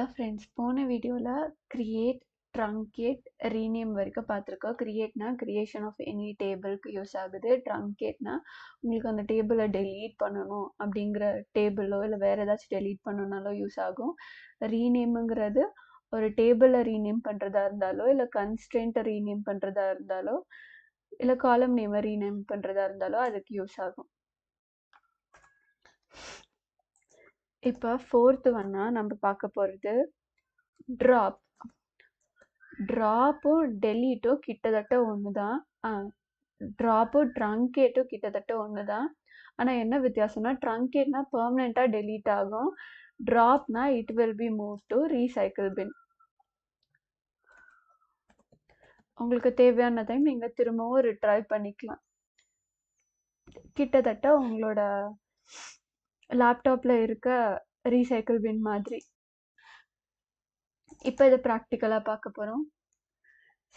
Hello friends, போன வீடியோவில் create, truncate, rename வரைக்கும் பார்த்துருக்கோம். கிரியேட்னா கிரியேஷன் ஆஃப் எனி டேபிளுக்கு யூஸ் ஆகுது. ட்ரங்கேட்னா உங்களுக்கு அந்த டேபிளை டெலீட் பண்ணணும் அப்படிங்கிற டேபிளோ இல்லை வேறு ஏதாச்சும் டெலீட் பண்ணணுன்னாலோ யூஸ் ஆகும். ரீநேமுங்கிறது ஒரு டேபிளை ரீநேம் பண்ணுறதா இருந்தாலோ இல்லை கன்ஸ்ட்ரெயின்ட்டை ரீநேம் பண்ணுறதா இருந்தாலோ இல்லை காலம் நேமை ரீநேம் பண்ணுறதா இருந்தாலோ அதுக்கு யூஸ் ஆகும். இப்போ ஃபோர்த்து ஒன்னா நம்ம பார்க்க போகிறது ட்ராப்பும் டெலீட்டும் கிட்டத்தட்ட ஒன்று தான். ட்ராப்பும் ட்ரங்கேட்டும் கிட்டத்தட்ட ஒன்று தான். ஆனால் என்ன வித்தியாசம்னா ட்ரங்கேட்னா பெர்மனெண்ட்டாக டெலீட் ஆகும். ட்ராப்னா it will be move to recycle bin. உங்களுக்கு தேவையான டைம் நீங்கள் திரும்பவும் ரிட்ரை பண்ணிக்கலாம். கிட்டத்தட்ட உங்களோட லேப்டாப்பில் இருக்க ரீசைக்கிள் பின் மாதிரி. இப்போ இதை ப்ராக்டிக்கலாக பார்க்க போகிறோம்.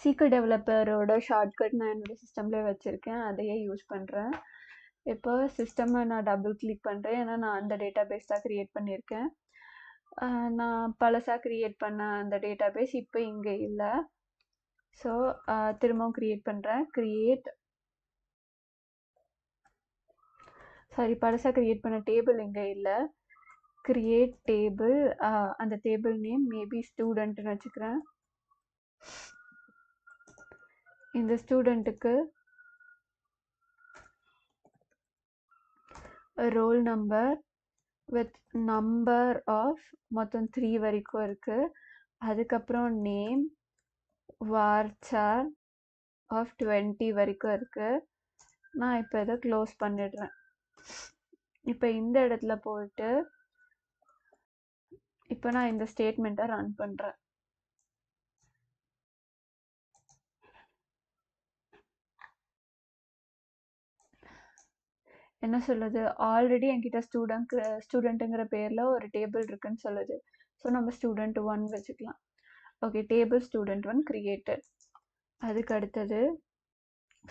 சீக்கிள் டெவலப்பரோட ஷார்ட்கட் நான் என்னோடய சிஸ்டம்லேயே வச்சுருக்கேன், அதையே யூஸ் பண்ணுறேன். இப்போ சிஸ்டம்மை நான் டபுள் கிளிக் பண்ணுறேன், ஏன்னா நான் அந்த டேட்டா பேஸ் தான் க்ரியேட் பண்ணியிருக்கேன். நான் பழசாக க்ரியேட் பண்ண அந்த டேட்டா பேஸ் இப்போ இங்கே இல்லை. ஸோ திரும்பவும் க்ரியேட் பண்ணுறேன். பழசாக க்ரியேட் பண்ண டேபிள் இங்கே இல்லை. கிரியேட் டேபிள், அந்த டேபிள் நேம் மேபி ஸ்டூடெண்ட்னு வச்சுக்கிறேன். இந்த ஸ்டூடெண்ட்டுக்கு roll number with number of மொத்தம் 3 வரைக்கும் இருக்குது. அதுக்கப்புறம் நேம் வார்ச்சார் ஆஃப் 20 வரைக்கும் இருக்குது. நான் இப்போ இதை க்ளோஸ் பண்ணிடுறேன். இப்போ இந்த இடத்துல போயிட்டு இப்போ நான் இந்த ஸ்டேட்மெண்ட்டை ரன் பண்ணுறேன். என்ன சொல்லுது, ஆல்ரெடி என்கிட்ட ஸ்டூடெண்ட்டுங்கிற பேரில் ஒரு டேபிள் இருக்குன்னு சொல்லுது. ஸோ நம்ம ஸ்டூடெண்ட் 1 வச்சுக்கலாம். Okay, table student 1 created. அதுக்கு அடுத்தது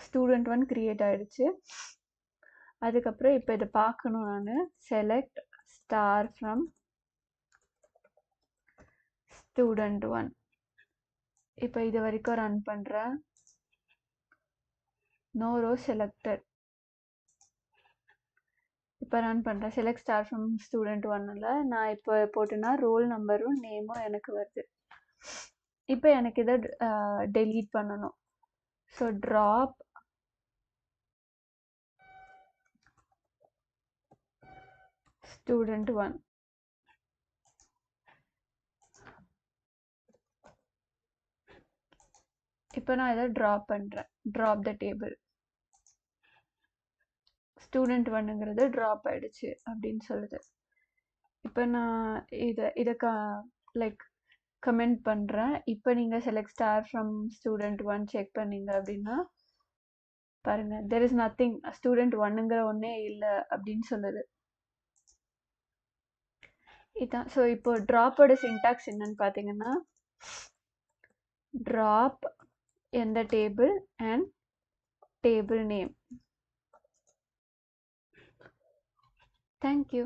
ஸ்டூடெண்ட் 1 கிரியேட் ஆகிடுச்சு. அதுக்கப்புறம் இப்போ இதை பார்க்கணும். நான் செலக்ட் ஸ்டார் ஃப்ரம் ஸ்டூடெண்ட் 1. இப்போ இது வரைக்கும் ரன் பண்ணுறேன். No row selected. இப்போ ரன் பண்ணுறேன். செலக்ட் ஸ்டார் ஃப்ரம் ஸ்டூடெண்ட் 1ல் நான் இப்போ போட்டேன்னா ரோல் நம்பரும் நேமும் எனக்கு வருது. இப்போ எனக்கு இதை டெலீட் பண்ணணும். So drop student 1. இப்போ நான் இதை ட்ராப் பண்ணுறேன். Drop the table. ஸ்டூடெண்ட் 1ங்கிறது ட்ராப் ஆகிடுச்சு அப்படின்னு சொல்லுது. இப்போ நான் இதை கமெண்ட் பண்ணுறேன். இப்போ நீங்கள் select star from student 1 check பண்ணீங்க அப்படின்னா பாருங்கள், தெர் இஸ் நத்திங், ஸ்டூடெண்ட் 1ங்கிற ஒன்றே இல்லை அப்படின்னு சொல்லுது. இதுதான். ஸோ இப்போ ட்ராப்போட சின்டாக்ஸ் என்னன்னு பார்த்தீங்கன்னா ட்ராப் எந்த table and table name. Thank you.